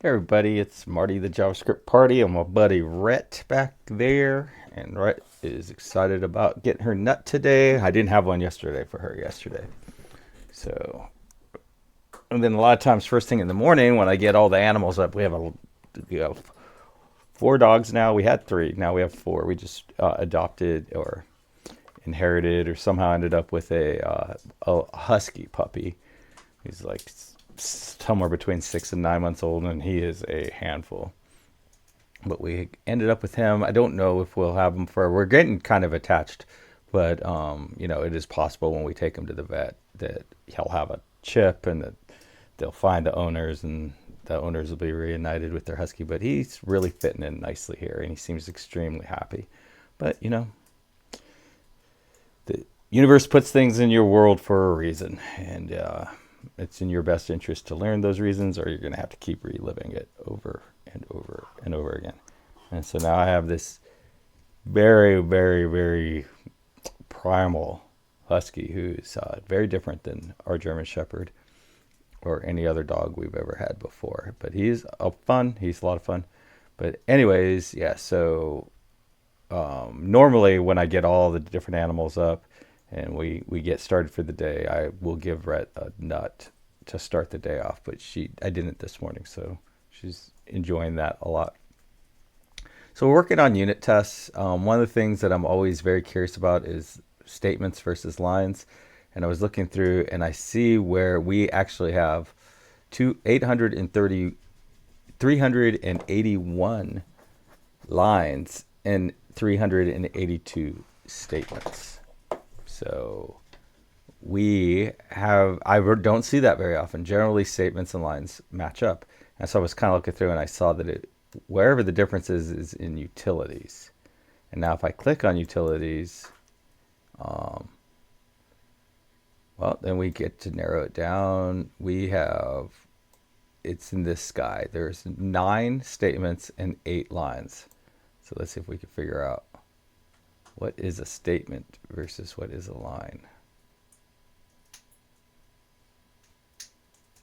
Hey everybody, it's Marty the JavaScript Party. I'm my buddy Rhett back there, and Rhett is excited about getting her nut today. I didn't have one yesterday for her yesterday. So, and then a lot of times, first thing in the morning when I get all the animals up, we have four dogs now. We had three, now we have four. We just adopted or inherited or somehow ended up with a husky puppy. He's like somewhere between 6 and 9 months old, and he is a handful. But we ended up with him. I don't know if we'll have him for. We're getting kind of attached, but it is possible when we take him to the vet that he'll have a chip and that they'll find the owners and the owners will be reunited with their husky. But he's really fitting in nicely here, and he seems extremely happy. But the universe puts things in your world for a reason, and it's in your best interest to learn those reasons, or you're going to have to keep reliving it over and over and over again. And so now I have this very, very, very primal husky who's very different than our German Shepherd or any other dog we've ever had before. But he's fun. He's a lot of fun. But anyways, yeah. So normally when I get all the different animals up and we get started for the day, I will give Rhett a nut to start the day off. But I didn't this morning, so she's enjoying that a lot. So we're working on unit tests. One of the things that I'm always very curious about is statements versus lines. And I was looking through and I see where we actually have 830, 381 lines and 382 statements. So I don't see that very often. Generally, statements and lines match up. And so I was kind of looking through and I saw that wherever the difference is in utilities. And now if I click on utilities, well, then we get to narrow it down. It's in this guy. There's 9 statements and 8 lines. So let's see if we can figure out what is a statement versus what is a line.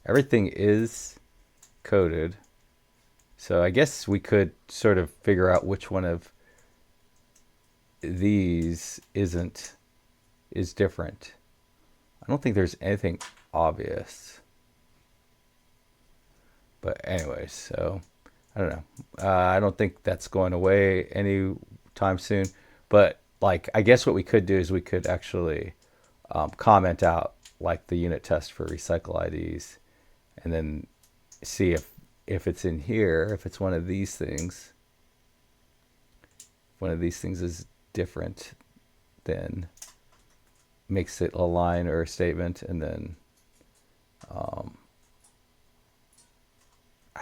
Everything is coded. So I guess we could sort of figure out which one of these is different. I don't think there's anything obvious. But anyways, so I don't know. I don't think that's going away anytime soon. But like, I guess what we could do is we could actually comment out like the unit test for recycle IDs, and then see if it's in here, if it's one of these things. If one of these things is different, then makes it a line or a statement, and then I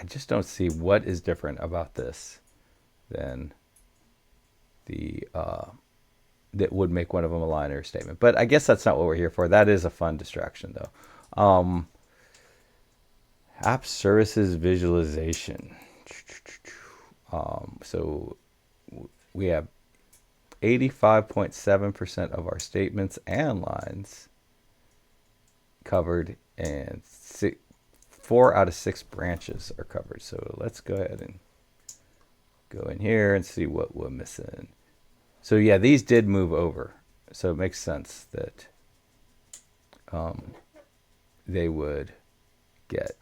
just don't see what is different about this than the that would make one of them a line or a statement. But I guess that's not what we're here for. That is a fun distraction, though. App services visualization. So we have 85.7% of our statements and lines covered, and 4 out of 6 branches are covered. So let's go ahead and go in here and see what we're missing. So yeah, these did move over. So it makes sense that they would get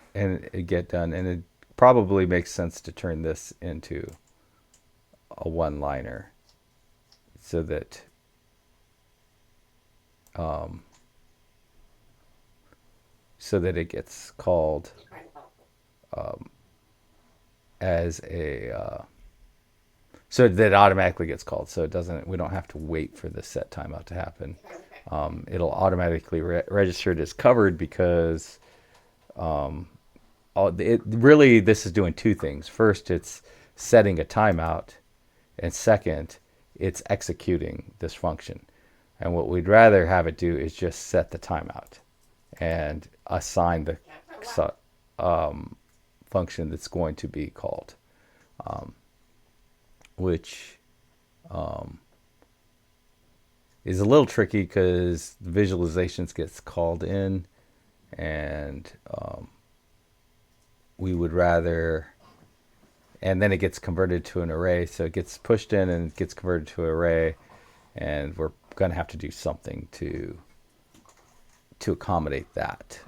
done, and it probably makes sense to turn this into a one-liner so that it gets called as a so that it automatically gets called, so we don't have to wait for the set timeout to happen. It'll automatically register it as covered because this is doing 2 things. First, it's setting a timeout, and second, it's executing this function. And what we'd rather have it do is just set the timeout and assign the function that's going to be called, which is a little tricky because the visualizations gets called in, and we would rather and then it gets converted to an array. So it gets pushed in and it gets converted to an array, and we're going to have to do something to accommodate that.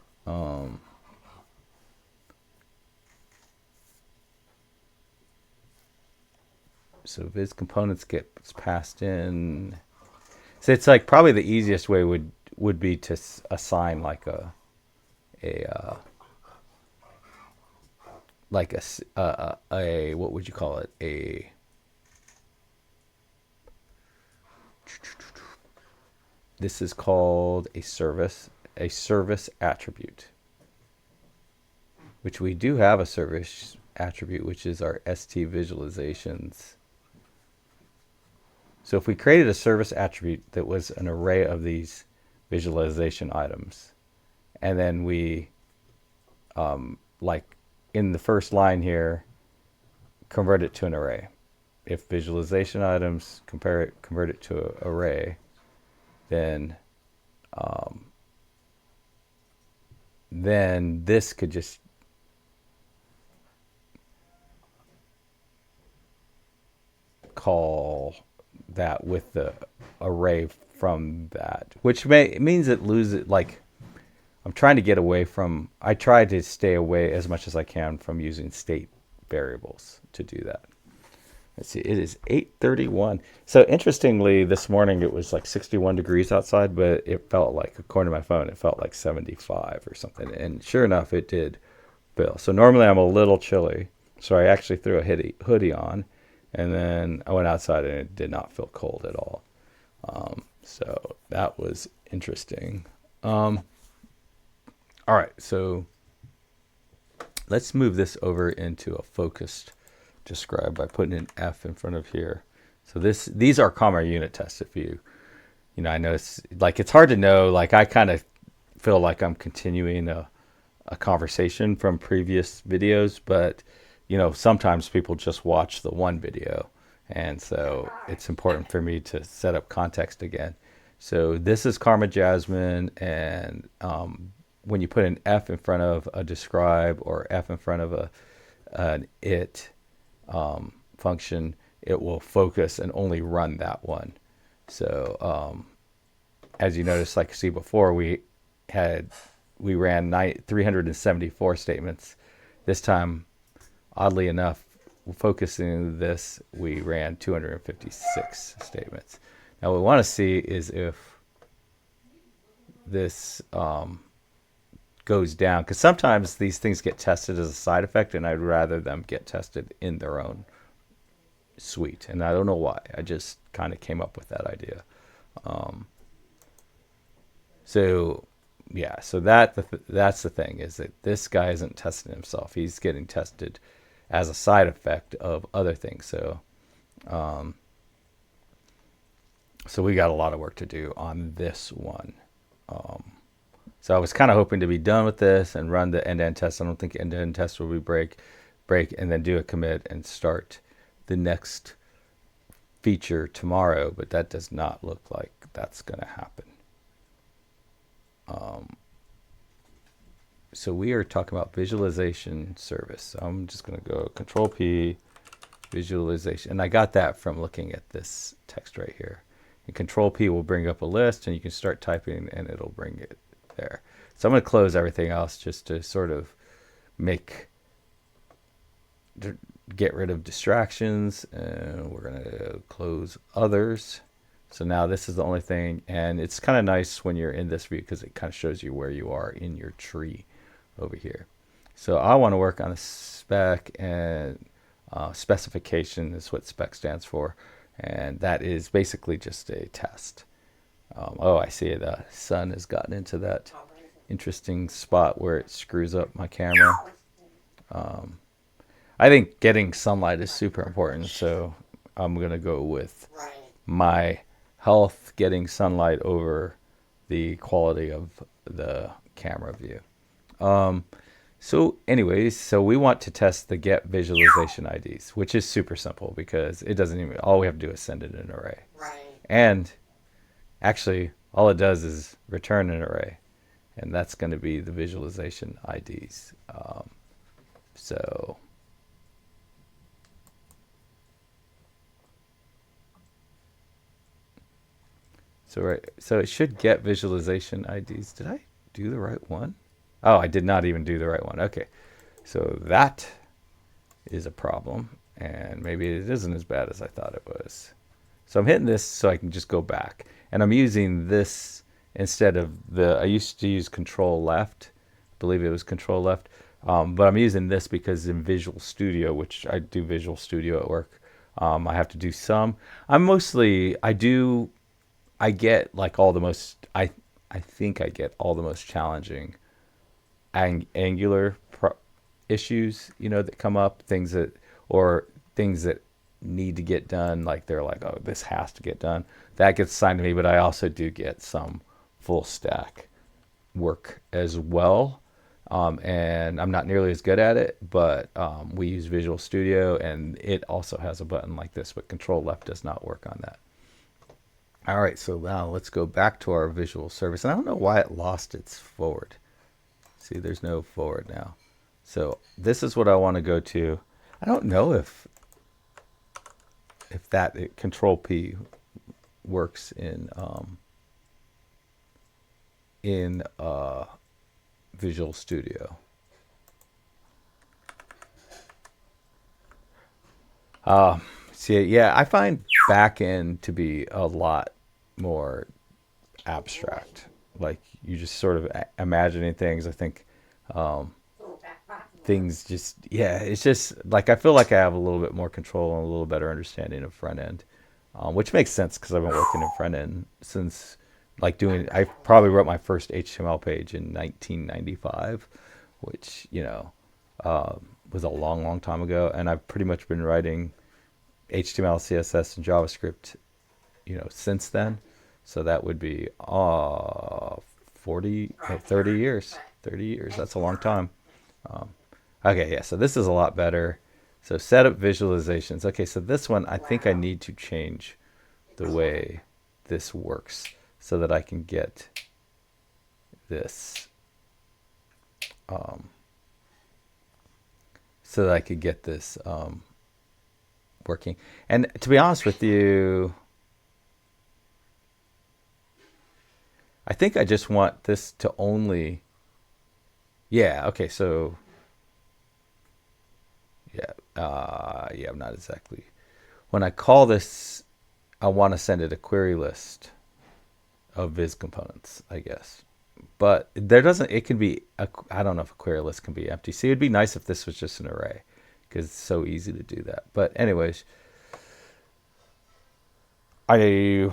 So viz components gets passed in. So it's like probably the easiest way would be to assign like a like a what would you call it, this is called a service attribute, which we do have a service attribute, which is our st visualizations. So if we created a service attribute that was an array of these visualization items, and then we like in the first line here, convert it to an array. If visualization items convert it to an array, then this could just call that with the array from that, which means it loses, like, I'm trying to get away from, I try to stay away as much as I can from using state variables to do that. Let's see, it is 8:31. So interestingly, this morning it was like 61 degrees outside, but it felt like, according to my phone, it felt like 75 or something. And sure enough, it did feel. So normally I'm a little chilly, so I actually threw a hoodie on, and then I went outside and it did not feel cold at all. So that was interesting. All right, so let's move this over into a focused describe by putting an F in front of here. So these are comma unit tests. If you I know it's like, it's hard to know, like I kind of feel like I'm continuing a conversation from previous videos, but sometimes people just watch the one video, and so it's important for me to set up context again. So this is Karma Jasmine, and when you put an F in front of a describe or F in front of an it function, it will focus and only run that one. So as you notice, like I see before, we ran 374 statements. This time, oddly enough, focusing this, we ran 256 statements. Now what we want to see is if this goes down, because sometimes these things get tested as a side effect, and I'd rather them get tested in their own suite, and I don't know why. I just kind of came up with that idea. So yeah, so that's the thing, is that this guy isn't testing himself. He's getting tested as a side effect of other things. So so we got a lot of work to do on this one. So I was kind of hoping to be done with this and run the end-to-end test. I don't think end-to-end test will be break, and then do a commit and start the next feature tomorrow, but that does not look like that's going to happen. So we are talking about visualization service. So I'm just going to go Control P, visualization, and I got that from looking at this text right here. And Control P will bring up a list, and you can start typing, and it'll bring it there. So I'm going to close everything else just to sort of get rid of distractions, and we're going to close others. So now this is the only thing, and it's kind of nice when you're in this view because it kind of shows you where you are in your tree over here. So I want to work on a spec, and specification is what spec stands for, and that is basically just a test. Oh, I see the sun has gotten into that interesting spot where it screws up my camera. I think getting sunlight is super important, so I'm going to go with my health getting sunlight over the quality of the camera view. So anyways, so we want to test the get visualization IDs, which is super simple because it doesn't even, all we have to do is send it an array. And actually, all it does is return an array, and that's going to be the visualization IDs. So So it should get visualization IDs. Did I do the right one? Oh, I did not even do the right one. Okay, so that is a problem, and maybe it isn't as bad as I thought it was. So I'm hitting this so I can just go back, and I'm using this instead of I used to use Control Left. I believe it was Control Left, but I'm using this because in Visual Studio, which I do Visual Studio at work, I have to do some. I get like all the most. I think I get all the most challenging Angular issues, that come up, things that need to get done. Like they're like, oh, this has to get done. That gets assigned to me, but I also do get some full stack work as well. And I'm not nearly as good at it, but we use Visual Studio, and it also has a button like this, but Control Left does not work on that. All right, so now let's go back to our visual service. And I don't know why it lost its forward. See, there's no forward now. So this is what I want to go to. I don't know if that Control P works in Visual Studio. See, yeah, I find backend to be a lot more abstract. Like you just sort of imagining things. I think things just, yeah, it's just like I feel like I have a little bit more control and a little better understanding of front end, which makes sense because I've been working in front end since I probably wrote my first HTML page in 1995, which, was a long, long time ago. And I've pretty much been writing HTML, CSS, and JavaScript, since then. So that would be 30 years. 30 years. That's a long time. Okay, yeah, so this is a lot better. So set up visualizations. Okay, so this one, I think I need to change the way this works so that I can get this, working. And to be honest with you, I think I just want this to only, yeah, okay, so, yeah, I'm not exactly. When I call this, I want to send it a query list of viz components, I guess. But it can be, I don't know if a query list can be empty. See, it'd be nice if this was just an array because it's so easy to do that. But anyways, I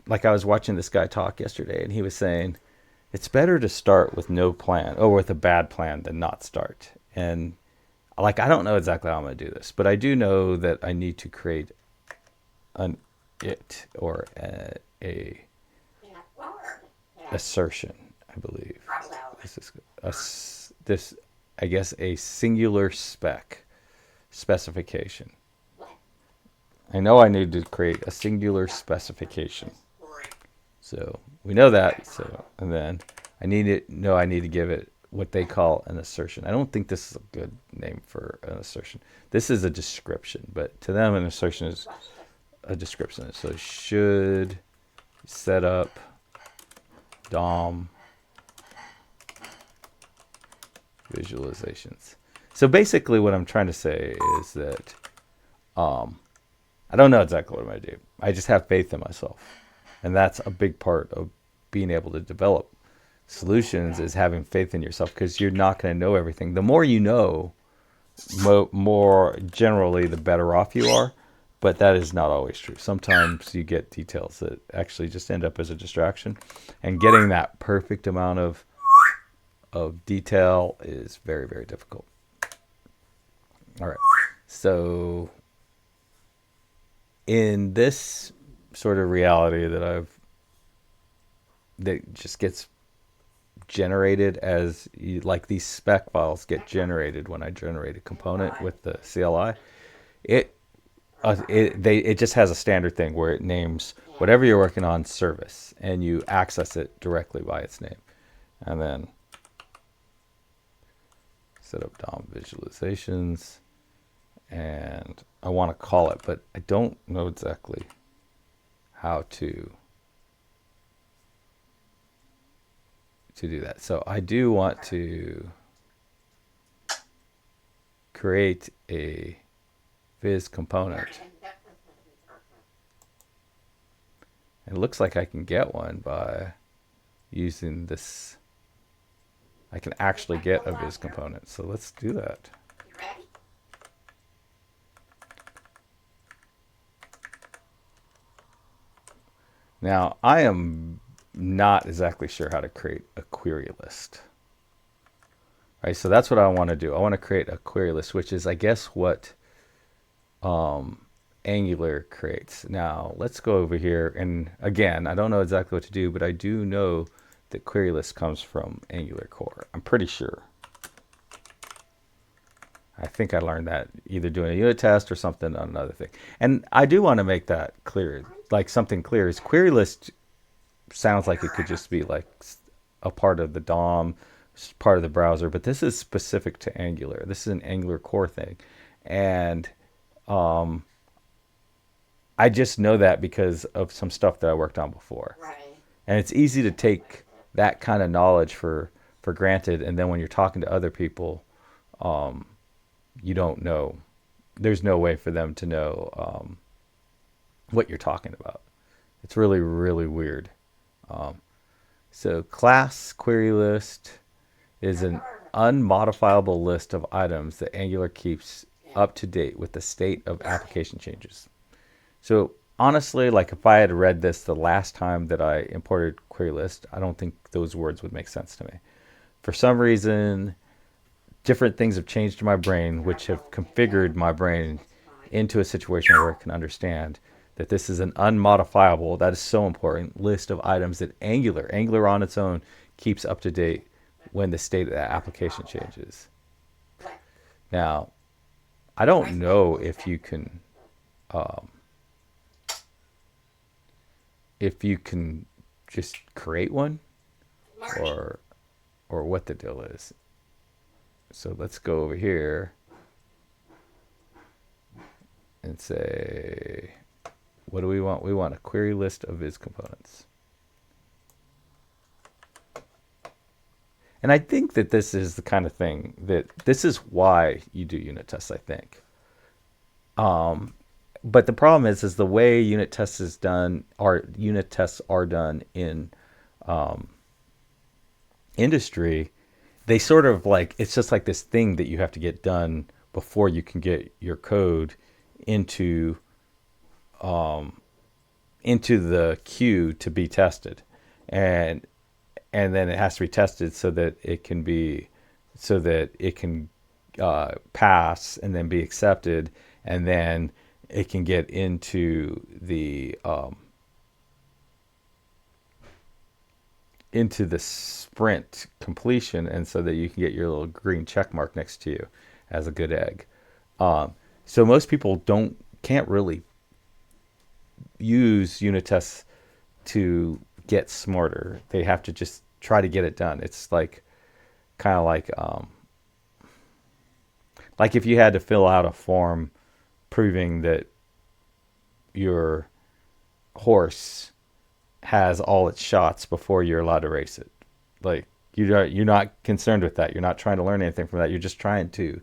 was watching this guy talk yesterday, and he was saying it's better to start with no plan or with a bad plan than not start. And I don't know exactly how I'm going to do this, but I do know that I need to create an it or a assertion, I believe. This I guess a singular specification. I know I need to create a singular specification. So we know that. So, and then I need to give it what they call an assertion. I don't think this is a good name for an assertion. This is a description, but to them an assertion is a description. So should set up DOM visualizations. So basically what I'm trying to say is that I don't know exactly what I'm going to do. I just have faith in myself. And that's a big part of being able to develop solutions, is having faith in yourself, because you're not going to know everything. The more you know, more generally, the better off you are. But that is not always true. Sometimes you get details that actually just end up as a distraction. And getting that perfect amount of detail is very, very difficult. All right. So in this sort of reality that just gets generated as these spec files get generated when I generate a component with the CLI, it just has a standard thing where it names whatever you're working on service, and you access it directly by its name. And then set up DOM visualizations, and I want to call it, but I don't know exactly how to do that. So I do want to create a viz component. It looks like I can get one by using this. I can actually get a viz component. So let's do that. Now, I am not exactly sure how to create a query list. Right, so that's what I want to do. I want to create a query list, which is, I guess, what Angular creates. Now, let's go over here. And again, I don't know exactly what to do, but I do know that query list comes from Angular core. I'm pretty sure. I think I learned that either doing a unit test or something on another thing. And I do want to make that clear. Like something clear is query list sounds like it could just be like a part of the DOM, part of the browser, but this is specific to Angular. This is an Angular core thing. And I just know that because of some stuff that I worked on before. Right. And it's easy to take that kind of knowledge for granted. And then when you're talking to other people, you don't know. There's no way for them to know what you're talking about. It's really, really weird. So class query list is an unmodifiable list of items that Angular keeps up to date with the state of application changes. So honestly, like if I had read this the last time that I imported query list, I don't think those words would make sense to me. For some reason, different things have changed in my brain, which have configured my brain into a situation where it can understand that this is an unmodifiable, that is so important, list of items that Angular on its own keeps up to date when the state of the application changes. Now, I don't know if you can just create one or what the deal is. So let's go over here and say, what do we want? We want a query list of viz components. And I think that this is the kind of thing that this is why you do unit tests, I think. But the problem is the way unit tests is done, or unit tests are done in industry, they sort of like, it's just like this thing that you have to get done before you can get your code into the queue to be tested. And then it has to be tested so that it can pass and then be accepted, and then it can get into the sprint completion, and so that you can get your little green check mark next to you as a good egg. So most people can't really use unit tests to get smarter. They have to just try to get it done. It's like kind of like if you had to fill out a form proving that your horse has all its shots before you're allowed to race it. Like you're not concerned with that. You're not trying to learn anything from that. You're just trying to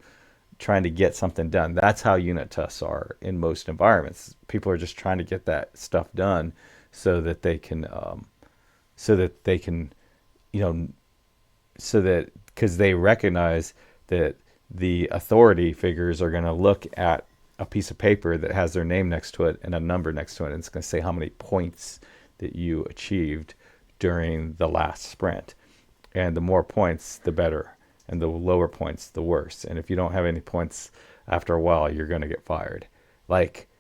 get something done. That's how unit tests are in most environments. People are just trying to get that stuff done so that they can because they recognize that the authority figures are going to look at a piece of paper that has their name next to it and a number next to it, and it's going to say how many points that you achieved during the last sprint. And the more points, the better, and the lower points, the worse. And if you don't have any points after a while, you're going to get fired.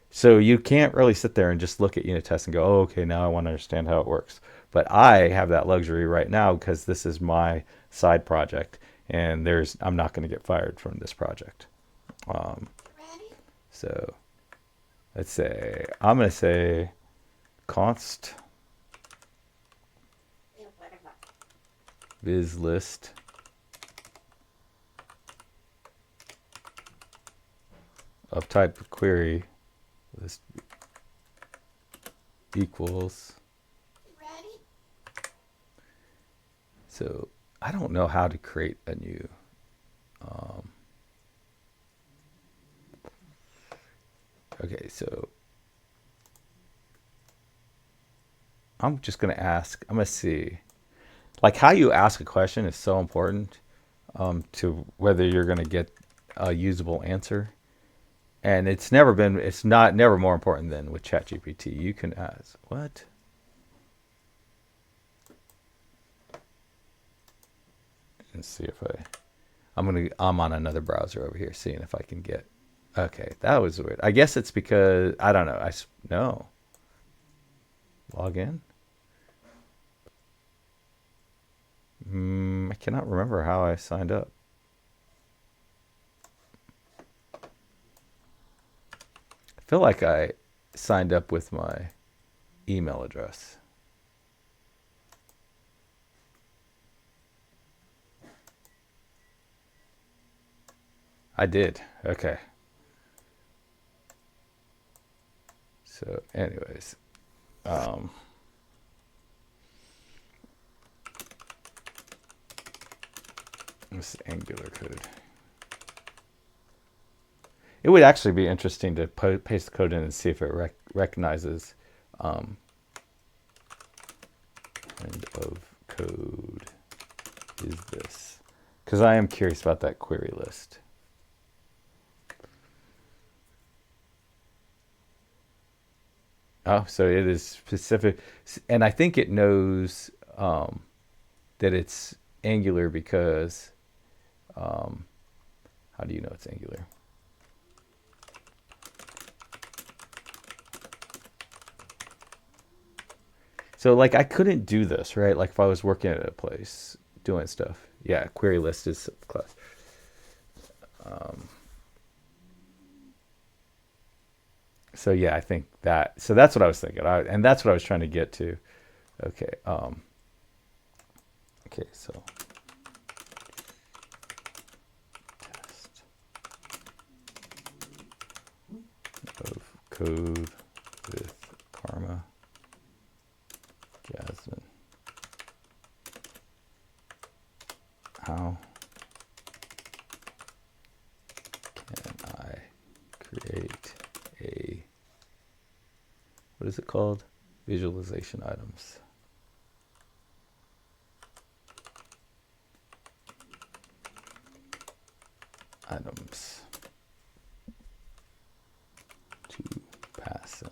So you can't really sit there and just look at unit tests and go, oh, okay, now I want to understand how it works. But I have that luxury right now because this is my side project, and I'm not going to get fired from this project. So let's say, I'm going to say const viz list of type of query list equals So I don't know how to create a new. Um, okay, so I'm just gonna ask. I'm gonna see. Like how you ask a question is so important to whether you're gonna get a usable answer. And it's not never more important than with ChatGPT. You can ask, what? And see if I'm on another browser over here, seeing if I can get, okay, that was weird. I guess it's because, I don't know. No. Log in? I cannot remember how I signed up. I feel like I signed up with my email address. I did. Okay. So, anyways, um, this Angular code. It would actually be interesting to paste the code in and see if it recognizes end of code is this. Because I am curious about that query list. Oh, so it is specific. And I think it knows that it's Angular because, how do you know it's Angular? So like I couldn't do this, right? Like if I was working at a place doing stuff. Yeah, query list is class. So yeah, I think that. So that's what I was thinking, and that's what I was trying to get to. Okay. Okay. So test of code with Karma, Jasmine. How can I create a, what is it called? Visualization items. Items to pass in.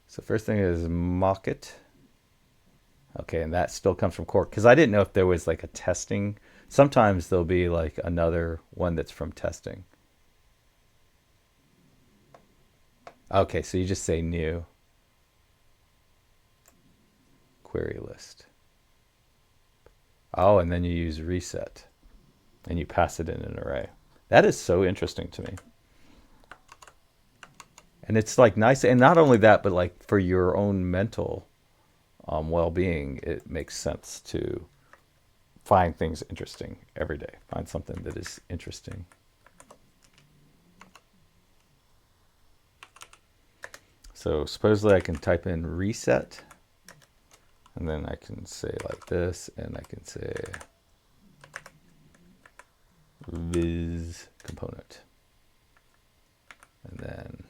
So first thing is mock it. Okay, and that still comes from core because I didn't know if there was like a testing. Sometimes there'll be like another one that's from testing. Okay, so you just say new query list. Oh, and then you use reset and you pass it in an array. That is so interesting to me. And it's like nice, and not only that, but like for your own mental well-being, it makes sense to find things interesting every day. Find something that is interesting. So supposedly I can type in reset, and then I can say like this, and I can say viz component, and then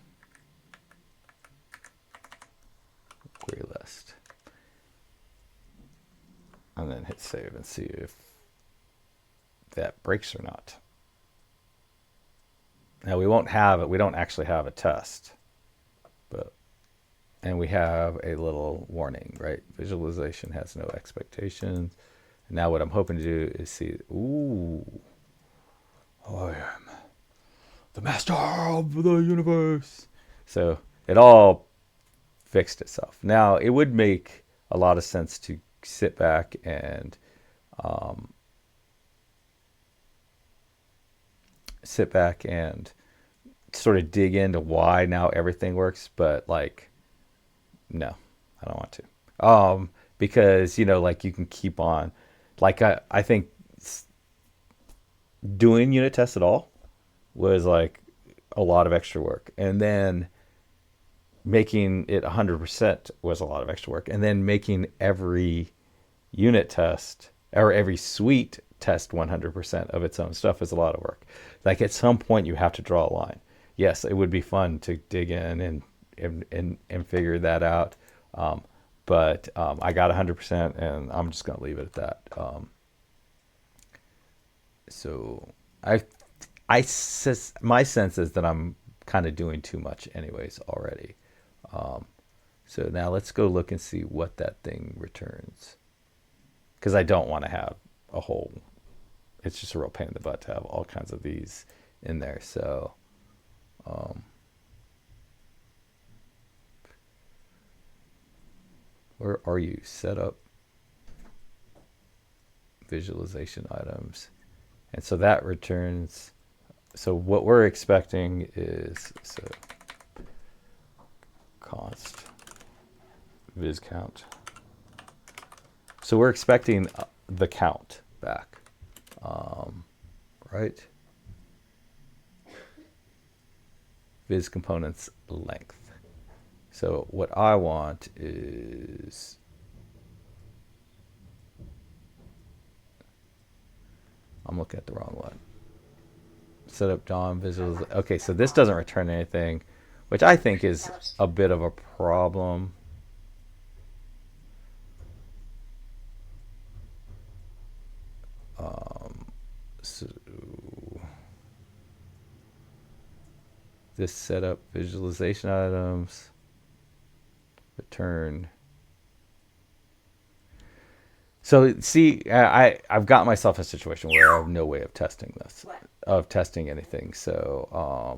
query list, and then hit save and see if that breaks or not. Now we won't have it. We don't actually have a test, but, and we have a little warning, right? Visualization has no expectations. And now what I'm hoping to do is see, ooh, I am the master of the universe. So it all fixed itself. Now it would make a lot of sense to sit back and sort of dig into why now everything works, but like, no, I don't want to. Because like you can keep on, like I think doing unit tests at all was like a lot of extra work. And then making it 100% was a lot of extra work. And then making every unit test or every suite test 100% of its own stuff is a lot of work. Like at some point you have to draw a line. Yes, it would be fun to dig in and figure that out. But I got 100% and I'm just going to leave it at that. So my sense is that I'm kind of doing too much anyways already. So now let's go look and see what that thing returns. Because I don't want to have a whole, it's just a real pain in the butt to have all kinds of these in there. So, where are you? Set up visualization items. And so that returns, so what we're expecting is, so const viz count. So we're expecting the count back, right? Viz components length. So what I want is, I'm looking at the wrong one. Set up DOM visual. Okay, so this doesn't return anything, which I think is a bit of a problem. So this setup visualization items return. So see, I've got myself a situation where I have no way of testing this, of testing anything. So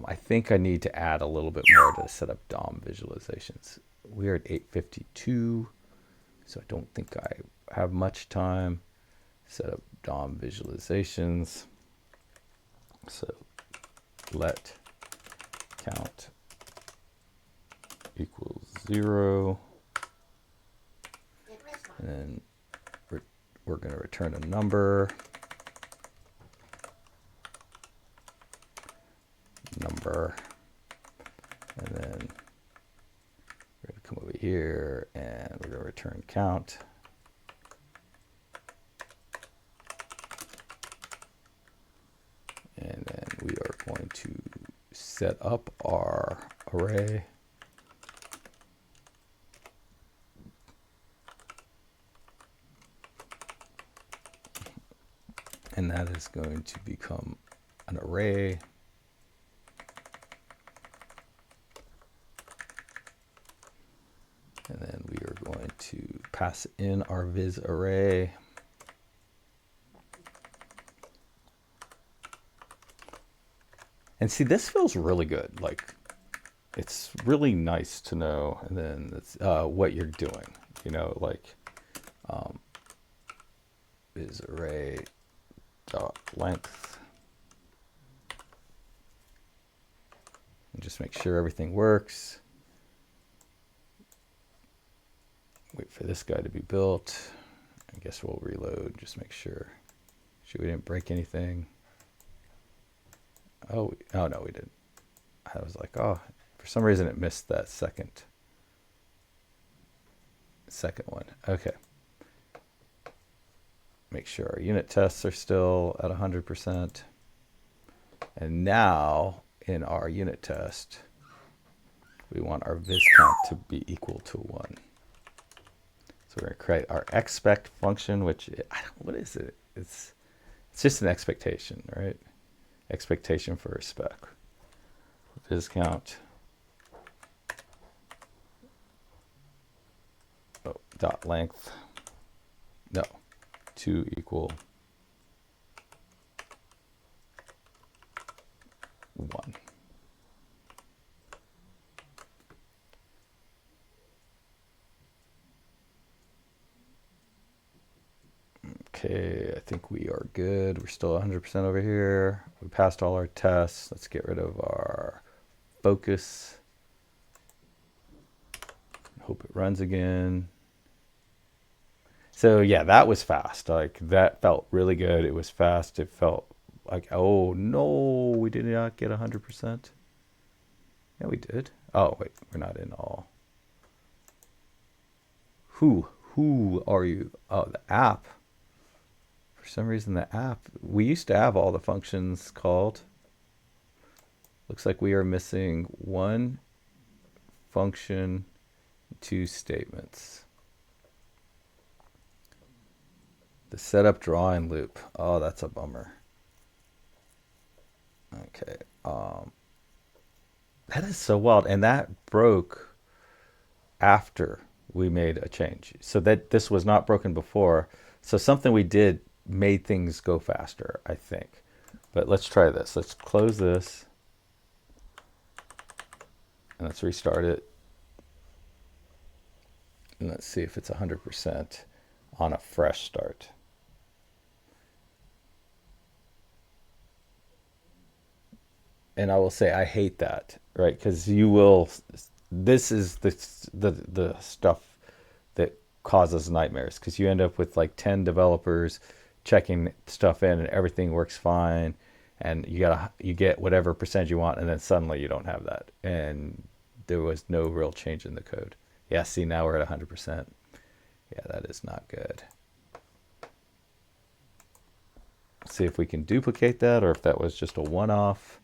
I think I need to add a little bit more to set up DOM visualizations. We're at 8:52, so I don't think I have much time. Set up DOM visualizations. So let count equals 0, and then we're going to return a number, and then we're going to come over here and we're going to return count. And then we are going to set up our array. And that is going to become an array. And then we are going to pass in our viz array. And see, this feels really good. Like, it's really nice to know, and then it's what you're doing. You know, like viz array dot length, and just make sure everything works. Wait for this guy to be built. I guess we'll reload. Just make sure we didn't break anything. Oh no, we didn't. I was like, oh, for some reason it missed that second one. Okay. Make sure our unit tests are still at 100%. And now in our unit test, we want our viz count to be equal to 1. So we're going to create our expect function, which, what is it? It's just an expectation, right? Expectation for a spec. Viz count. Oh, dot length. No. 2 equal 1. Okay, I think we are good. We're still 100% over here. We passed all our tests. Let's get rid of our focus. Hope it runs again. So yeah, that was fast. Like, that felt really good. It was fast. It felt like, oh no, we did not get 100%. Yeah, we did. Oh, wait, we're not in all. Who are you? Oh, the app. For some reason, the app, we used to have all the functions called. Looks like we are missing one function, two statements. The setup drawing loop. Oh, that's a bummer. Okay. That is so wild. And that broke after we made a change. So that this was not broken before. So something we did made things go faster, I think. But let's try this. Let's close this and let's restart it. And let's see if it's 100% on a fresh start. And I will say I hate that, right? Because you will. This is the stuff that causes nightmares because you end up with like 10 developers checking stuff in and everything works fine, and you get whatever percentage you want, and then suddenly you don't have that, and there was no real change in the code. Yeah, see, now we're at 100%. Yeah, that is not good. See if we can duplicate that or if that was just a one-off.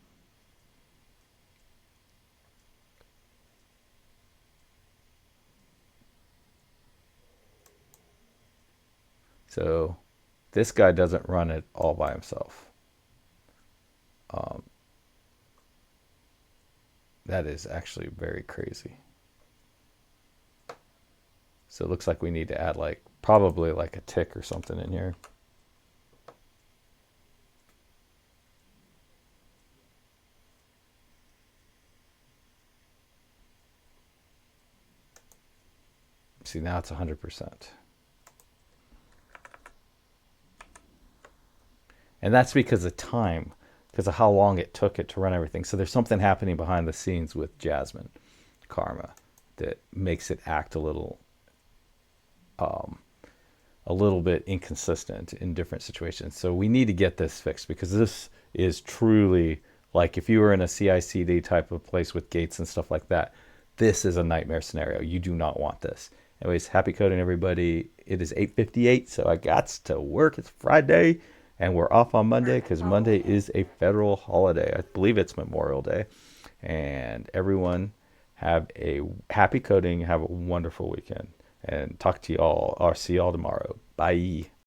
So this guy doesn't run it all by himself. Um, that is actually very crazy. So it looks like we need to add like probably like a tick or something in here. See, now it's 100%. And that's because of time, because of how long it took it to run everything. So there's something happening behind the scenes with Jasmine Karma that makes it act um, a little bit inconsistent in different situations. So we need to get this fixed because this is truly like if you were in a CI/CD type of place with gates and stuff like that, this is a nightmare scenario. You do not want this. Anyways, happy coding, everybody. It is 8:58, so I got to work. It's Friday, and we're off on Monday because Monday is a federal holiday. I believe it's Memorial Day. And everyone have a happy coding. Have a wonderful weekend. And talk to you all, or see you all tomorrow. Bye.